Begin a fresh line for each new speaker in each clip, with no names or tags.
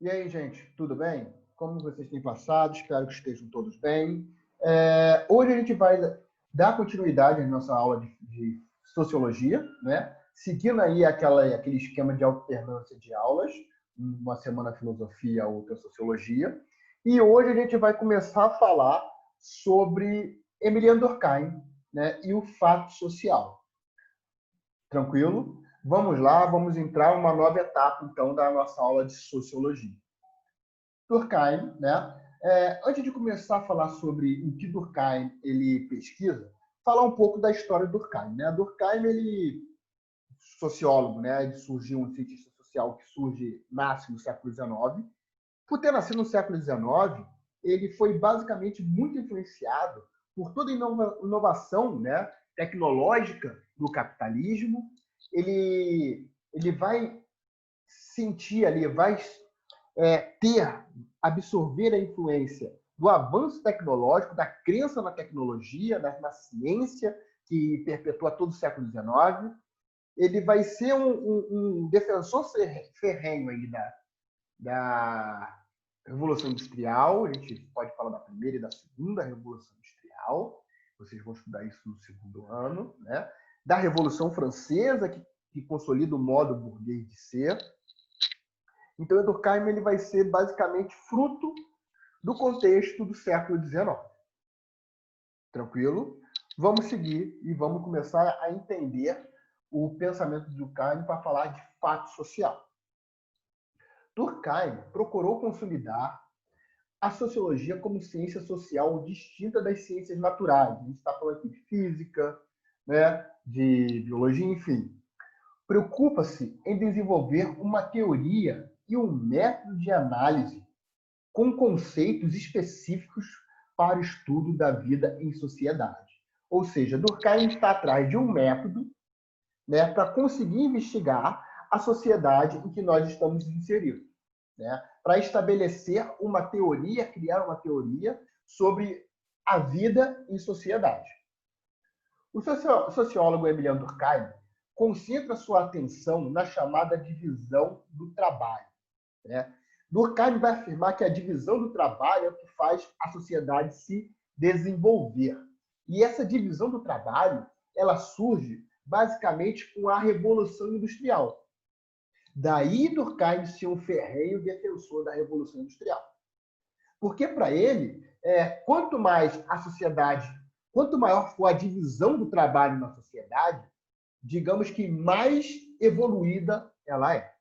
E aí, gente, tudo bem? Como vocês têm passado? Espero que estejam todos bem. Hoje a gente vai dar continuidade à nossa aula de sociologia, né? Seguindo aí aquele esquema de alternância de aulas, uma semana filosofia, outra sociologia. E hoje a gente vai começar a falar sobre Emiliano Durkheim, né? E o fato social. Tranquilo? Vamos lá, vamos entrar em uma nova etapa, então, da nossa aula de sociologia. Durkheim, né? Antes de começar a falar sobre o que Durkheim ele pesquisa, falar um pouco da história de Durkheim, né? Durkheim, ele sociólogo, né? Ele surgiu um cientista social que nasce no século XIX. Por ter nascido no século XIX, ele foi basicamente muito influenciado por toda a inovação, né, tecnológica do capitalismo. Ele vai sentir ali, vai absorver a influência do avanço tecnológico, da crença na tecnologia, na ciência, que perpetua todo o século XIX. Ele vai ser um defensor ferrenho aí da Revolução Industrial. A gente pode falar da primeira e da segunda Revolução Industrial. Vocês vão estudar isso no segundo ano, né? Da Revolução Francesa, que consolida o modo burguês de ser. Então, o Durkheim ele vai ser basicamente fruto do contexto do século XIX. Tranquilo? Vamos seguir e vamos começar a entender o pensamento de Durkheim para falar de fato social. Durkheim procurou consolidar a sociologia como ciência social distinta das ciências naturais. A gente está falando aqui de física, né, de biologia, enfim. Preocupa-se em desenvolver uma teoria e um método de análise com conceitos específicos para o estudo da vida em sociedade. Ou seja, Durkheim está atrás de um método, né, para conseguir investigar a sociedade em que nós estamos inseridos, né, para estabelecer uma teoria, criar uma teoria sobre a vida em sociedade. O sociólogo Emiliano Durkheim concentra sua atenção na chamada divisão do trabalho, né? Durkheim vai afirmar que a divisão do trabalho é o que faz a sociedade se desenvolver. E essa divisão do trabalho, ela surge basicamente com a Revolução Industrial. Daí Durkheim ser um ferrenho defensor da Revolução Industrial. Porque para ele, quanto mais a sociedade, quanto maior for a divisão do trabalho na sociedade, digamos que mais evoluída ela é.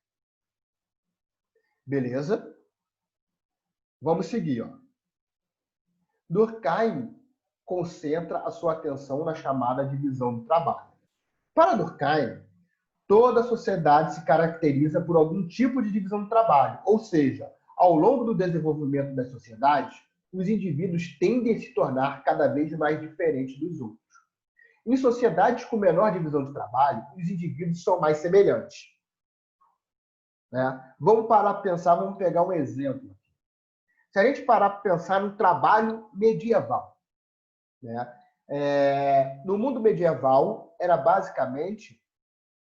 Beleza? Vamos seguir. Ó. Durkheim concentra a sua atenção na chamada divisão do trabalho. Para Durkheim, toda a sociedade se caracteriza por algum tipo de divisão do trabalho, ou seja, ao longo do desenvolvimento das sociedades, os indivíduos tendem a se tornar cada vez mais diferentes dos outros. Em sociedades com menor divisão de trabalho, os indivíduos são mais semelhantes. Né? Vamos parar para pensar, vamos pegar um exemplo. Se a gente parar para pensar no trabalho medieval, né? No mundo medieval, era basicamente,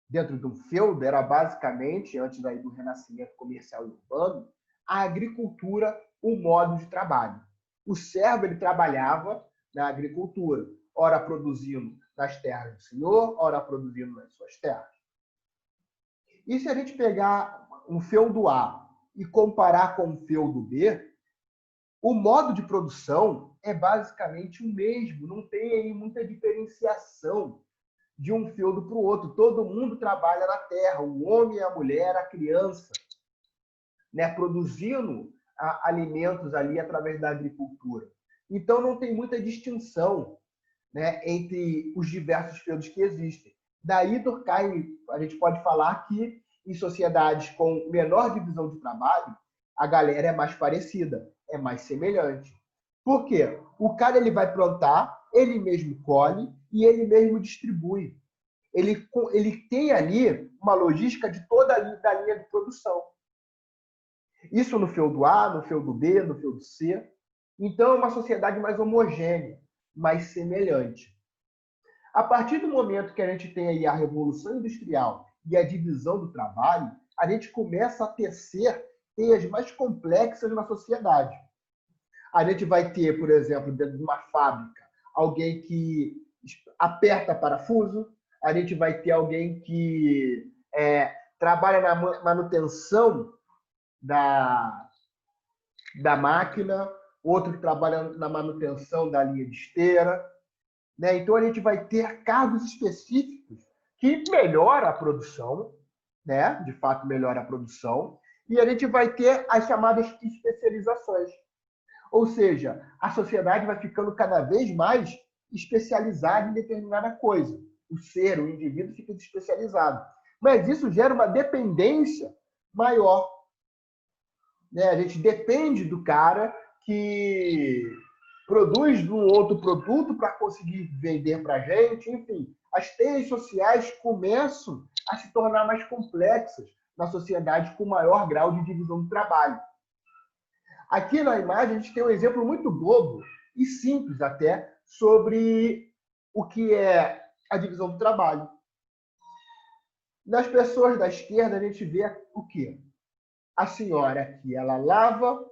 dentro de um feudo, era basicamente, antes daí do renascimento comercial e urbano, a agricultura, o modo de trabalho. O servo ele trabalhava na agricultura, ora produzindo nas terras do senhor, ora produzindo nas suas terras. E se a gente pegar um feudo A e comparar com um feudo B, o modo de produção é basicamente o mesmo, não tem aí muita diferenciação de um feudo para o outro. Todo mundo trabalha na terra, o homem, a mulher, a criança, né, produzindo alimentos ali através da agricultura. Então não tem muita distinção, né, entre os diversos feudos que existem. Daí, Durkheim, a gente pode falar que em sociedades com menor divisão de trabalho, a galera é mais parecida, é mais semelhante. Por quê? O cara ele vai plantar, ele mesmo colhe e ele mesmo distribui. Ele tem ali uma logística de toda a linha de produção. Isso no feudo A, no feudo B, no feudo C. Então, é uma sociedade mais homogênea, mais semelhante. A partir do momento que a gente tem aí a Revolução Industrial e a divisão do trabalho, a gente começa a tecer teias mais complexas na sociedade. A gente vai ter, por exemplo, dentro de uma fábrica, alguém que aperta parafuso, a gente vai ter alguém que trabalha na manutenção da máquina, outro que trabalha na manutenção da linha de esteira, né? Então, a gente vai ter cargos específicos que melhoram a produção, né? De fato, melhora a produção, e a gente vai ter as chamadas especializações. Ou seja, a sociedade vai ficando cada vez mais especializada em determinada coisa. O ser, o indivíduo fica especializado. Mas isso gera uma dependência maior. Né? A gente depende do cara que produz um outro produto para conseguir vender para a gente. Enfim, as teias sociais começam a se tornar mais complexas na sociedade com maior grau de divisão do trabalho. Aqui na imagem a gente tem um exemplo muito bobo e simples até sobre o que é a divisão do trabalho. Nas pessoas da esquerda a gente vê o quê? A senhora aqui, ela lava,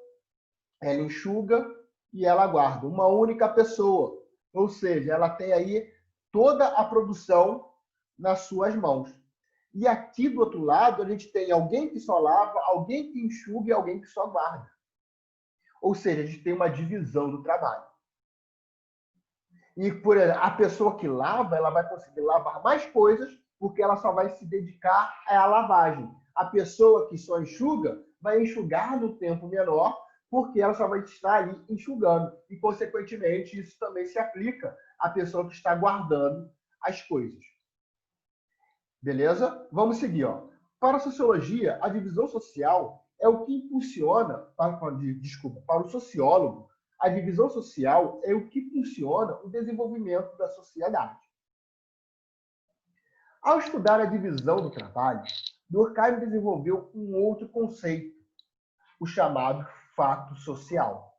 ela enxuga e ela guarda. Uma única pessoa. Ou seja, ela tem aí toda a produção nas suas mãos. E aqui do outro lado a gente tem alguém que só lava, alguém que enxuga e alguém que só guarda. Ou seja, a gente tem uma divisão do trabalho. E, por exemplo, a pessoa que lava, ela vai conseguir lavar mais coisas porque ela só vai se dedicar à lavagem. A pessoa que só enxuga vai enxugar no tempo menor porque ela só vai estar ali enxugando. E, consequentemente, isso também se aplica à pessoa que está guardando as coisas. Beleza? Vamos seguir. Ó. Para a sociologia, a divisão social é o que impulsiona, para o sociólogo, a divisão social é o que impulsiona o desenvolvimento da sociedade. Ao estudar a divisão do trabalho, Durkheim desenvolveu um outro conceito, o chamado fato social.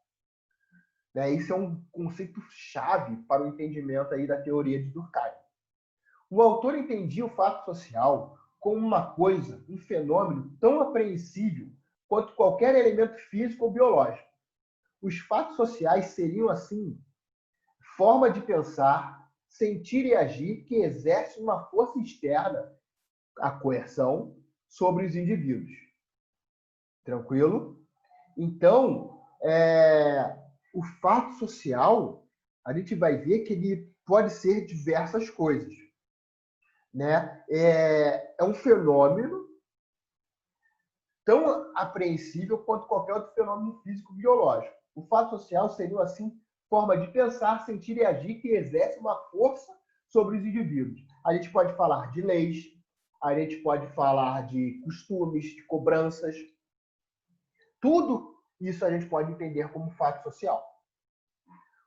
Isso é um conceito chave para o entendimento aí da teoria de Durkheim. O autor entendia o fato social como uma coisa, um fenômeno tão apreensível quanto qualquer elemento físico ou biológico. Os fatos sociais seriam, assim, forma de pensar, sentir e agir que exerce uma força externa, a coerção, sobre os indivíduos. Tranquilo? Então, o fato social, a gente vai ver que ele pode ser diversas coisas. Né? É um fenômeno tão apreensível quanto qualquer outro fenômeno físico-biológico. O fato social seria, assim, forma de pensar, sentir e agir que exerce uma força sobre os indivíduos. A gente pode falar de leis, a gente pode falar de costumes, de cobranças. Tudo isso a gente pode entender como fato social.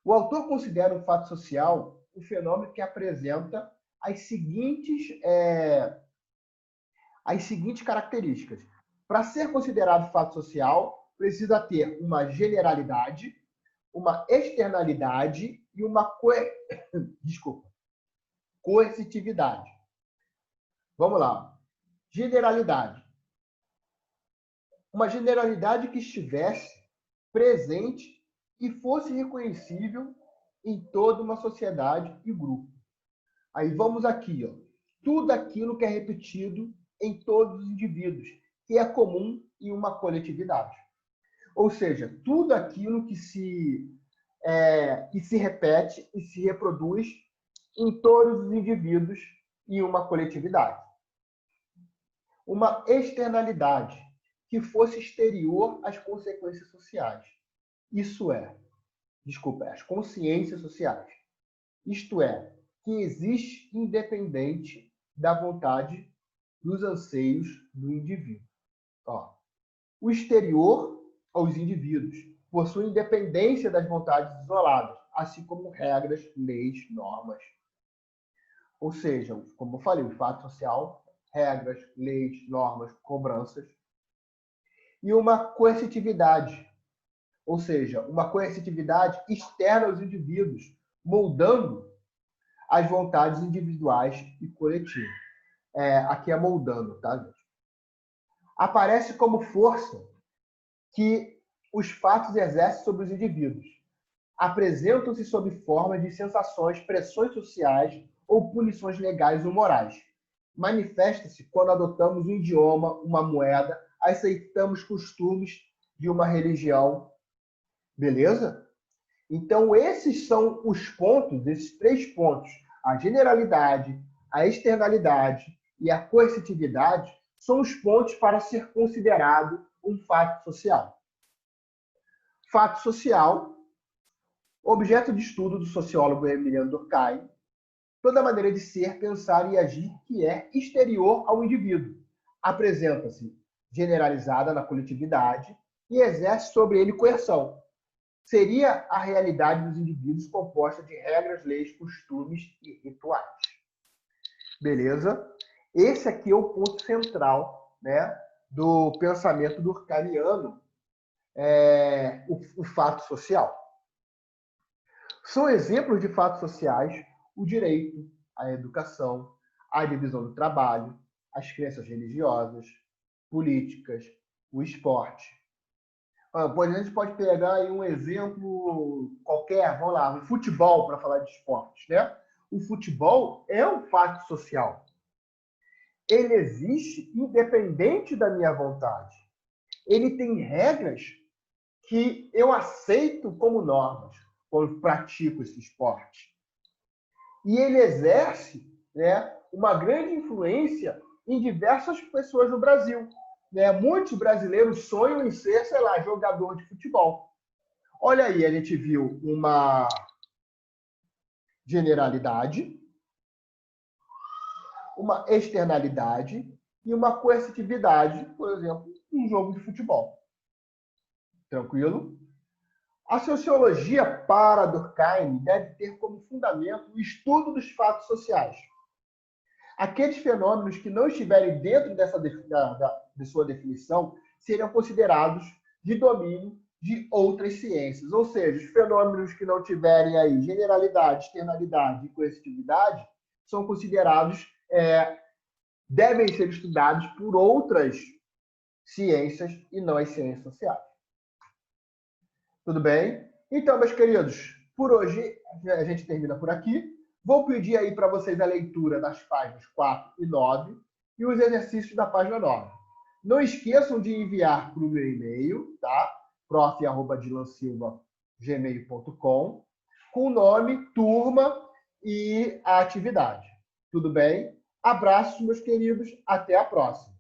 O autor considera o fato social um fenômeno que apresenta as seguintes características. Para ser considerado fato social, precisa ter uma generalidade, uma externalidade e uma coercitividade. Vamos lá. Generalidade. Uma generalidade que estivesse presente e fosse reconhecível em toda uma sociedade e grupo. Aí vamos aqui, ó. Tudo aquilo que é repetido em todos os indivíduos, que é comum em uma coletividade. Ou seja, tudo aquilo que se repete e se reproduz em todos os indivíduos em uma coletividade. Uma externalidade que fosse exterior às consequências sociais. Isso é, às consciências sociais. Isto é, que existe independente da vontade, dos anseios do indivíduo. Ó, o exterior aos indivíduos possui independência das vontades isoladas, assim como regras, leis, normas. Ou seja, como eu falei, o fato social, regras, leis, normas, cobranças. E uma coercitividade, ou seja, uma coercitividade externa aos indivíduos, moldando as vontades individuais e coletivas. Aqui é moldando, tá, gente? Aparece como força que os fatos exercem sobre os indivíduos. Apresentam-se sob forma de sensações, pressões sociais ou punições legais ou morais. Manifesta-se quando adotamos um idioma, uma moeda, aceitamos costumes de uma religião. Beleza? Então, esses são os pontos, esses 3 pontos. A generalidade, a externalidade e a coercitividade são os pontos para ser considerado um fato social. Fato social, objeto de estudo do sociólogo Emiliano Durkheim, toda maneira de ser, pensar e agir que é exterior ao indivíduo. Apresenta-se generalizada na coletividade e exerce sobre ele coerção. Seria a realidade dos indivíduos composta de regras, leis, costumes e rituais. Beleza? Esse aqui é o ponto central, né, do pensamento durkheimiano, o fato social. São exemplos de fatos sociais o direito, a educação, a divisão do trabalho, as crenças religiosas, políticas, o esporte. A gente pode pegar aí um exemplo qualquer, vamos lá, o futebol, para falar de esportes, né? O futebol é um fato social. Ele existe independente da minha vontade. Ele tem regras que eu aceito como normas quando pratico esse esporte. E ele exerce, né, uma grande influência em diversas pessoas no Brasil. Né? Muitos brasileiros sonham em ser, sei lá, jogador de futebol. Olha aí, a gente viu uma generalidade, uma externalidade e uma coercitividade, por exemplo, em jogo de futebol. Tranquilo? A sociologia para Durkheim deve ter como fundamento o estudo dos fatos sociais. Aqueles fenômenos que não estiverem dentro de sua definição seriam considerados de domínio de outras ciências. Ou seja, os fenômenos que não tiverem aí generalidade, externalidade e coercitividade são considerados, devem ser estudados por outras ciências e não as ciências sociais. Tudo bem? Então, meus queridos, por hoje a gente termina por aqui. Vou pedir aí para vocês a leitura das páginas 4 e 9 e os exercícios da página 9. Não esqueçam de enviar para o meu e-mail, tá? prof.dilansilva@gmail.com, com o nome, turma e a atividade. Tudo bem? Abraços, meus queridos. Até a próxima.